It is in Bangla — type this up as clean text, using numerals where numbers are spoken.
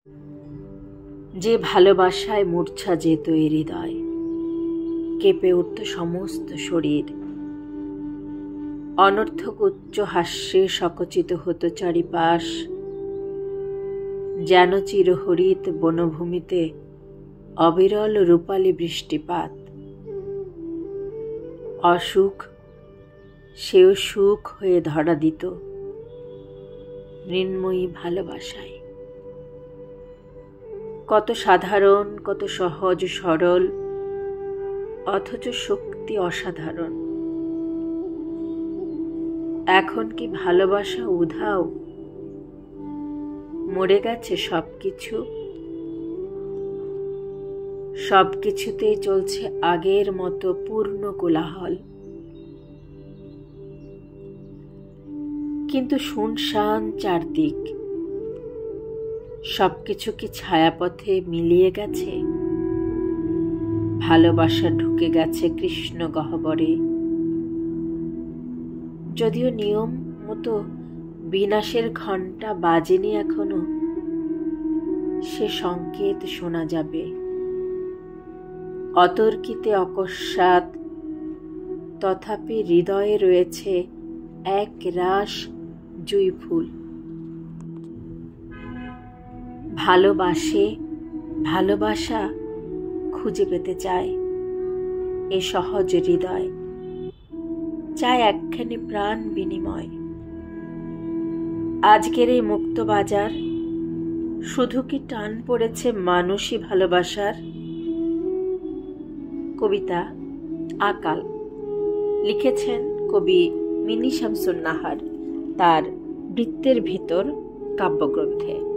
যে ভালোবাসায় মূর্ছা যেত এ হৃদয়, কেঁপে উঠত সমস্ত শরীর। অনর্থক উচ্চ হাস্যে সকচিত হতো চারিপাশ, যেন চিরহরিত বনভূমিতে অবিরল রূপালী বৃষ্টিপাত। অসুখ সেও সুখ হয়ে ধরা দিত মৃন্ময়ী ভালোবাসায়। কত সাধারণ, কত সহজ সরল, অথচ শক্তি অসাধারণ। এখন কি ভালোবাসা উধাও? মরে গেছে সবকিছু? সবকিছুতেই চলছে আগের মতো পূর্ণ কোলাহল, কিন্তু শুনশান চারদিক। সবকিছু কি ছায়াপথে মিলিয়ে গেছে? ভালোবাসা ঢুকে গেছে কৃষ্ণ গহ্বরে। যদিও নিয়ম মতো বিনাশের ঘণ্টা বাজেনি এখনো, সে সংকেত শোনা যাবে অতর্কিতে অকস্মাৎ। তথাপি হৃদয়ে রয়েছে এক রাশ জুঁই ফুল। ভালোবাসে, ভালোবাসা খুঁজে পেতে চায় এ সহজ হৃদয়, চায় একখানি প্রাণ বিনিময়। আজকের এই মুক্ত বাজার শুধু কি টান পড়েছে মানুষই ভালোবাসার? কবিতা আকাল লিখেছেন কবি মিনি শামসুন নাহার তার বৃত্তের ভিতর কাব্যগ্রন্থে।